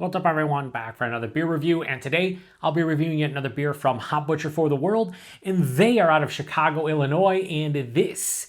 What's up, everyone? Back for another beer review, and today I'll be reviewing yet another beer from Hop Butcher for the World, and they are out of Chicago, Illinois, and this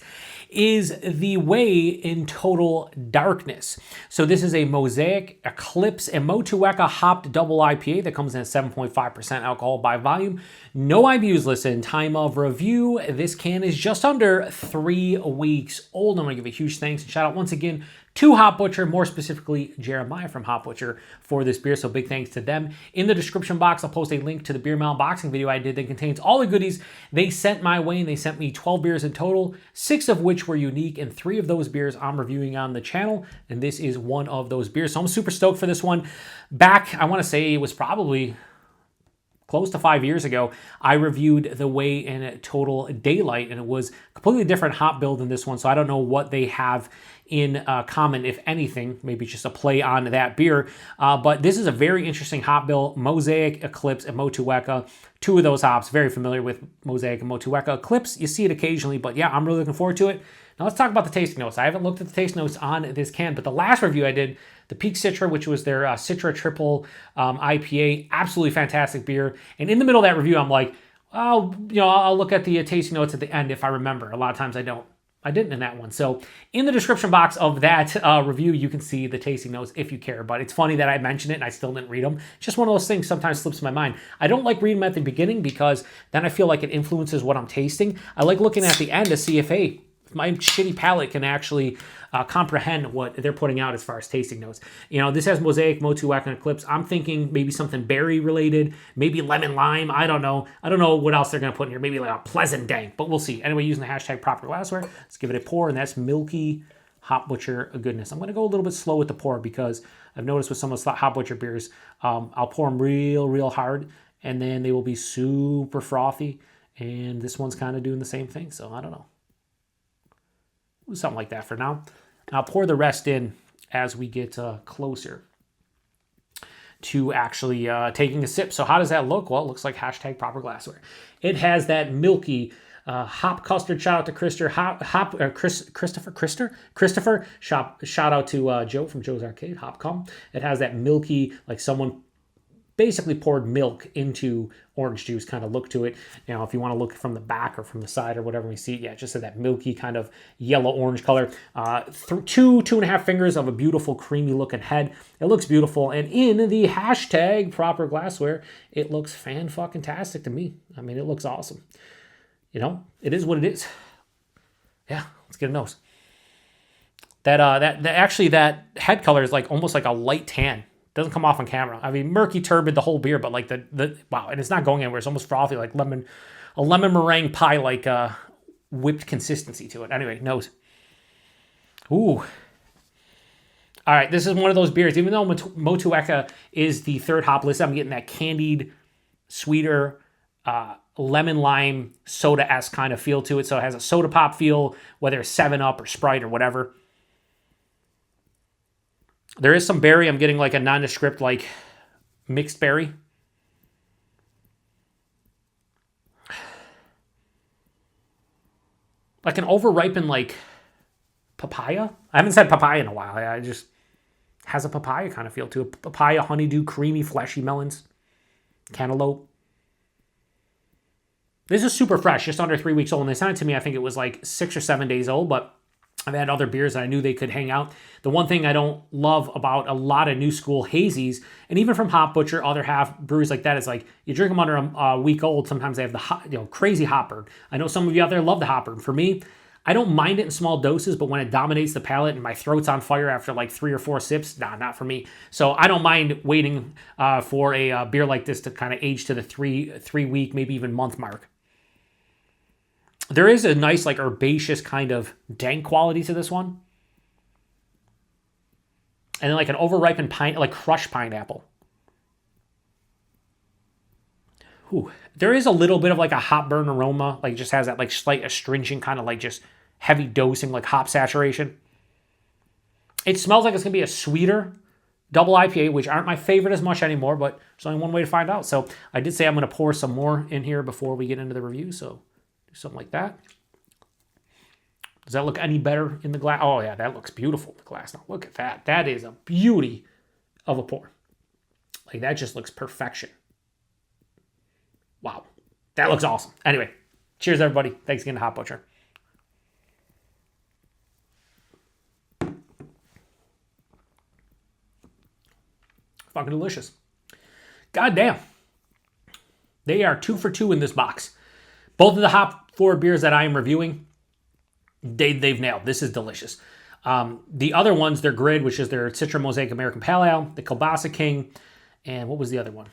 is the Way in Total Darkness. So this is a Mosaic, Eclipse, and Motueka-Hopped Double IPA that comes in at 7.5% alcohol by volume. No IBUs listed. Time of review, this can is just under 3 weeks old. I'm going to give a huge thanks and shout out once again to Hop Butcher, more specifically Jeremiah from Hop Butcher for this beer, so big thanks to them. In the description box, I'll post a link to the beer mile unboxing video I did that contains all the goodies they sent my way, and they sent me 12 beers in total, 6 of which were unique, and 3 of those beers I'm reviewing on the channel, and this is one of those beers. So I'm super stoked for this one. Back, I want to say it was probably close to 5 years ago, I reviewed the Way in Total Daylight, and it was a completely different hop build than this one, so I don't know what they have in common, if anything. Maybe just a play on that beer. But this is a very interesting hop bill. Mosaic, Eclipse, and Motueka. 2 of those hops. Very familiar with Mosaic and Motueka. Eclipse, you see it occasionally, but yeah, I'm really looking forward to it. Now let's talk about the tasting notes. I haven't looked at the taste notes on this can, but the last review I did, the Peak Citra, which was their Citra Triple IPA, absolutely fantastic beer. And in the middle of that review, I'm like, oh, I'll look at the tasting notes at the end if I remember. A lot of times I don't. I didn't in that one. So in the description box of that review, you can see the tasting notes if you care. But it's funny that I mentioned it and I still didn't read them. Just one of those things sometimes slips my mind. I don't like reading them at the beginning because then I feel like it influences what I'm tasting. I like looking at the end to see if, hey, my shitty palate can actually comprehend what they're putting out as far as tasting notes. This has Mosaic, Motueka, and Eclipse. I'm thinking maybe something berry related, maybe lemon lime. I don't know. I don't know what else they're going to put in here. Maybe like a pleasant dank, but we'll see. Anyway, using the hashtag proper glassware, let's give it a pour, and that's milky Hop Butcher goodness. I'm going to go a little bit slow with the pour because I've noticed with some of the Hop Butcher beers, I'll pour them real hard, and then they will be super frothy, and this one's kind of doing the same thing, so I don't know. Something like that for now. I'll pour the rest in as we get closer to actually taking a sip. So how does that look? Well, it looks like hashtag proper glassware. It has that milky hop custard. Shout out to Christopher. Shout out to Joe from Joe's Arcade, Hopcom. It has that milky, like someone basically poured milk into orange juice kind of look to it. If you want to look from the back or from the side or whatever we see, yeah, just that milky kind of yellow-orange color. 2.5 fingers of a beautiful creamy looking head. It looks beautiful. And in the hashtag proper glassware, it looks fan-fucking-tastic to me. I mean, it looks awesome. It is what it is. Yeah, let's get a nose. That head color is like almost like a light tan. Doesn't come off on camera. I mean, murky, turbid, the whole beer, but like wow, and it's not going anywhere. It's almost frothy, like a lemon meringue pie, like whipped consistency to it. Anyway, nose. Ooh. All right, this is one of those beers. Even though Motueka is the third hop list, I'm getting that candied, sweeter, lemon lime soda-esque kind of feel to it. So it has a soda pop feel, whether it's 7-Up or Sprite or whatever. There is some berry. I'm getting like a nondescript, like mixed berry. Like an over-ripened, like papaya. I haven't said papaya in a while. I just has a papaya kind of feel to it. Papaya, honeydew, creamy, fleshy melons, cantaloupe. This is super fresh, just under 3 weeks old. And they sent it to me, I think it was like 6 or 7 days old, but I've had other beers that I knew they could hang out. The one thing I don't love about a lot of new school hazies, and even from Hop Butcher, other breweries like that, is like you drink them under a week old. Sometimes they have the crazy hop burn. I know some of you out there love the hop burn. For me, I don't mind it in small doses, but when it dominates the palate and my throat's on fire after like 3 or 4 sips, nah, not for me. So I don't mind waiting for a beer like this to kind of age to the 3 week, maybe even month mark. There is a nice, like, herbaceous kind of dank quality to this one. And then, like, an overripened crushed pineapple. Ooh. There is a little bit of, like, a hop burn aroma. Like, it just has that, like, slight astringent kind of, like, just heavy dosing, like, hop saturation. It smells like it's going to be a sweeter double IPA, which aren't my favorite as much anymore, but there's only one way to find out. So I did say I'm going to pour some more in here before we get into the review, so something like that. Does that look any better in the glass? Oh, yeah, that looks beautiful in the glass. Now, look at that. That is a beauty of a pour. Like, that just looks perfection. Wow. That looks awesome. Anyway, cheers, everybody. Thanks again to Hop Butcher. Fucking delicious. God damn. They are 2 for 2 in this box. Both of the hop forward beers that I am reviewing, they've nailed. This is delicious. The other ones, their grid, which is their Citra Mosaic American Pale Ale, the Kielbasa King, and what was the other one?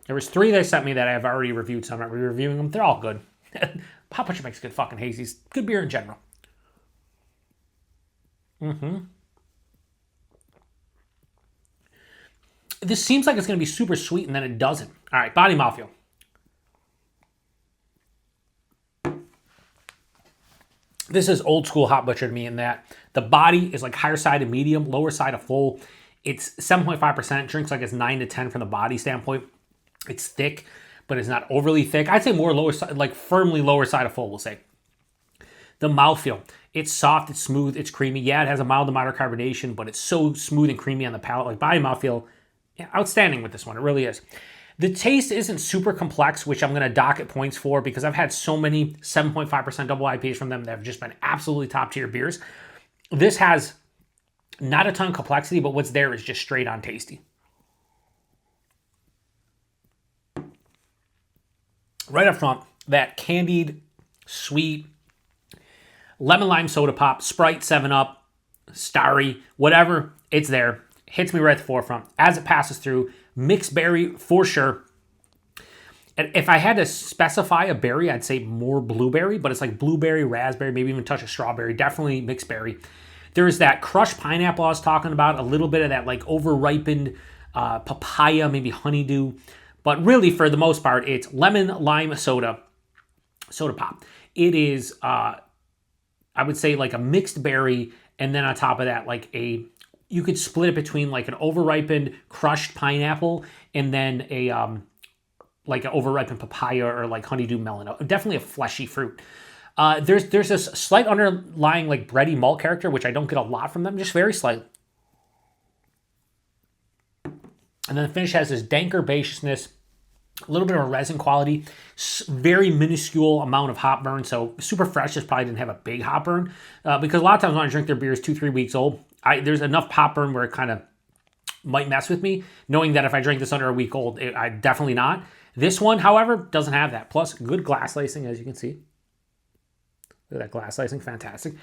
There was 3 they sent me that I've already reviewed, so I'm not reviewing them. They're all good. Hop Butcher makes good fucking hazies. Good beer in general. This seems like it's going to be super sweet, and then it doesn't. All right, body mouthfeel. This is old school Hop Butcher to me in that the body is like higher side of medium, lower side of full. It's 7.5%. Drinks like it's 9 to 10 from the body standpoint. It's thick, but it's not overly thick. I'd say more lower side, like firmly lower side of full, we'll say. The mouthfeel. It's soft, it's smooth, it's creamy. Yeah, it has a mild to moderate carbonation, but it's so smooth and creamy on the palate. Like body mouthfeel, yeah, outstanding with this one. It really is. The taste isn't super complex, which I'm going to dock at points for because I've had so many 7.5% double IPAs from them that have just been absolutely top tier beers. This has not a ton of complexity, but what's there is just straight on tasty. Right up front, that candied, sweet, lemon lime soda pop, Sprite, 7-Up, Starry, whatever, it's there. Hits me right at the forefront. As it passes through, mixed berry for sure. And if I had to specify a berry, I'd say more blueberry, but it's like blueberry, raspberry, maybe even a touch of strawberry, definitely mixed berry. There's that crushed pineapple I was talking about, a little bit of that like over-ripened papaya, maybe honeydew. But really, for the most part, it's lemon lime soda pop. It is, I would say, like a mixed berry, and then on top of that, like you could split it between like an over-ripened crushed pineapple and then a like an over-ripened papaya or like honeydew melon. Definitely a fleshy fruit. There's this slight underlying like bready malt character, which I don't get a lot from them, just very slight. And then the finish has this dank herbaceousness, a little bit of a resin quality, very minuscule amount of hop burn. So super fresh, just probably didn't have a big hop burn because a lot of times when I drink their beers 2-3 weeks old, there's enough pop burn where it kind of might mess with me, knowing that if I drink this under a week old, I definitely not. This one, however, doesn't have that. Plus, good glass lacing, as you can see. Look at that glass lacing, fantastic.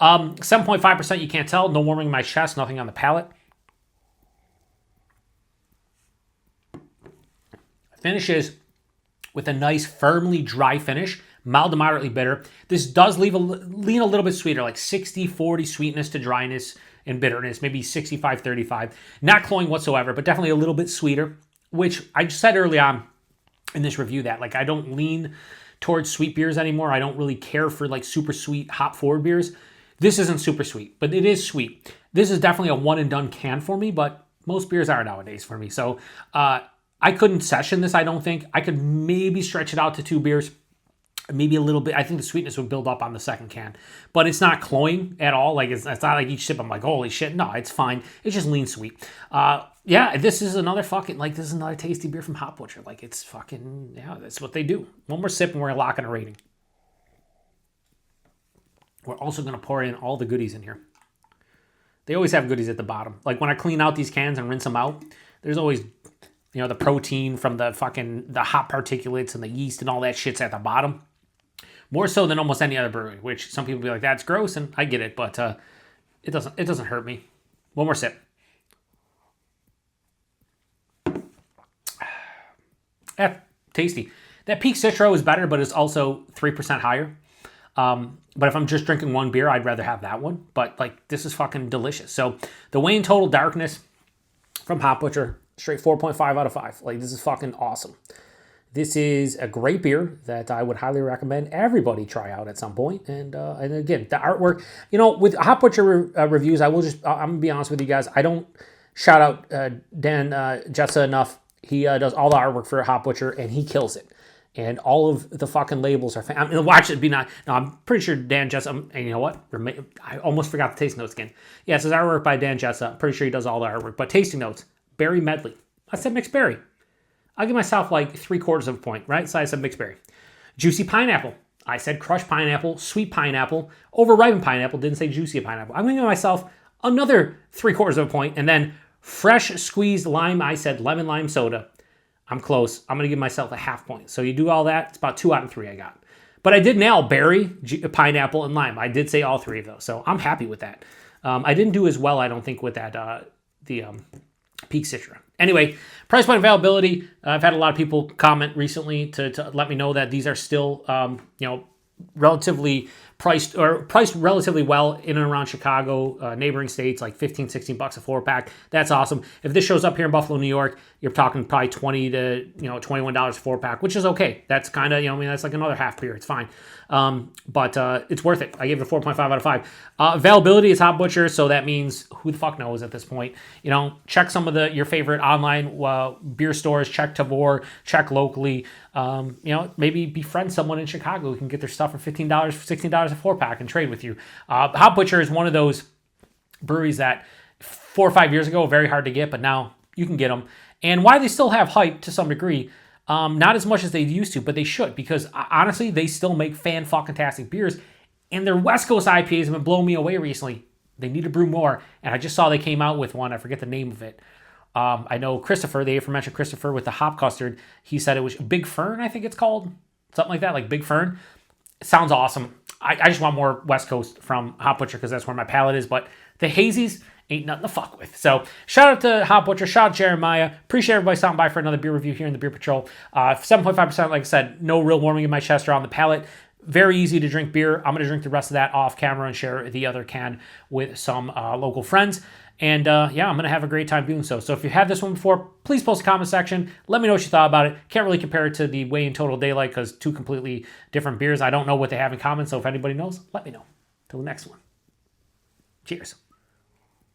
7.5%, you can't tell. No warming in my chest, nothing on the palate. Finishes with a nice, firmly dry finish, mild to moderately bitter. This does lean a little bit sweeter, like 60-40 sweetness to dryness and bitterness, maybe 65-35. Not cloying whatsoever, but definitely a little bit sweeter, which I said early on in this review that like I don't lean towards sweet beers anymore. I don't really care for like super sweet hop forward beers. This isn't super sweet, but it is sweet. This is definitely a one and done can for me, but most beers are nowadays for me. So I couldn't session this, I don't think. I could maybe stretch it out to 2 beers, maybe a little bit. I think the sweetness would build up on the second can, but it's not cloying at all. Like it's not like each sip I'm like, holy shit. No, it's fine. It's just lean sweet. Yeah, this is another fucking, like this is another tasty beer from Hop Butcher. Like it's fucking, yeah, that's what they do. One more sip and we're locking a rating. We're also going to pour in all the goodies in here. They always have goodies at the bottom. Like when I clean out these cans and rinse them out, there's always, you know, the protein from the hop particulates and the yeast and all that shit's at the bottom. More so than almost any other brewery, which some people be like, that's gross, and I get it, but it doesn't hurt me. One more sip. Tasty. That Peak Citro is better, but it's also 3% higher. But if I'm just drinking one beer, I'd rather have that one. But like, this is fucking delicious. So the Wayne Total Darkness from Hop Butcher, straight 4.5 out of 5. Like, this is fucking awesome. This is a great beer that I would highly recommend everybody try out at some point. And again, the artwork, you know, with Hop Butcher reviews, I'm going to be honest with you guys. I don't shout out Dan Jessa enough. He does all the artwork for Hop Butcher, and he kills it. And all of the fucking labels are watch it be not. No, I'm pretty sure Dan Jessa. And you know what? I almost forgot the tasting notes again. Yeah, it says artwork by Dan Jessa. I'm pretty sure he does all the artwork. But tasting notes, Barry Medley. I said mixed berry. I'll give myself like 3/4 of a point, right? So I said mixed berry. Juicy pineapple. I said crushed pineapple, sweet pineapple, overripened pineapple, didn't say juicy pineapple. I'm going to give myself another 3/4 of a point. And then fresh squeezed lime, I said lemon lime soda. I'm close. I'm going to give myself a half point. So you do all that, it's about 2 out of 3 I got. But I did nail berry, pineapple, and lime. I did say all 3 of those. So I'm happy with that. I didn't do as well, I don't think, with that Peak Citra. Anyway, price point availability. I've had a lot of people comment recently to let me know that these are still, relatively priced relatively well in and around Chicago, neighboring states, like $15, $16 a 4-pack. That's awesome. If this shows up here in Buffalo, New York, you're talking probably $20 to $21 a 4-pack, which is okay. That's kind of, that's like another half beer. It's fine. But it's worth it. I gave it a 4.5 out of 5. Availability is Hop Butcher, so that means who the fuck knows at this point. Check some of your favorite online beer stores. Check Tavour. Check locally. Maybe befriend someone in Chicago who can get their stuff for $15, $16 a 4-pack and trade with you. Hop Butcher is one of those breweries that 4 or 5 years ago, very hard to get, but now you can get them. And why they still have hype to some degree, not as much as they used to, but they should, because honestly, they still make fan-fucking-tastic beers, and their West Coast IPAs have been blowing me away recently. They need to brew more, and I just saw they came out with one. I forget the name of it. I know Christopher, the aforementioned Christopher with the hop custard, he said it was Big Fern, I think it's called. Something like that, like Big Fern. It sounds awesome. I just want more West Coast from Hop Butcher because that's where my palate is, but the hazies ain't nothing to fuck with. So shout out to Hop Butcher, shout out to Jeremiah. Appreciate everybody stopping by for another beer review here in the Beer Patrol. 7.5%, like I said, no real warming in my chest or on the palate. Very easy to drink beer. I'm going to drink the rest of that off camera and share the other can with some local friends. And I'm going to have a great time doing so. So if you had this one before, please post a comment section. Let me know what you thought about it. Can't really compare it to the Way in Total Daylight because 2 completely different beers. I don't know what they have in common. So if anybody knows, let me know. Till the next one. Cheers.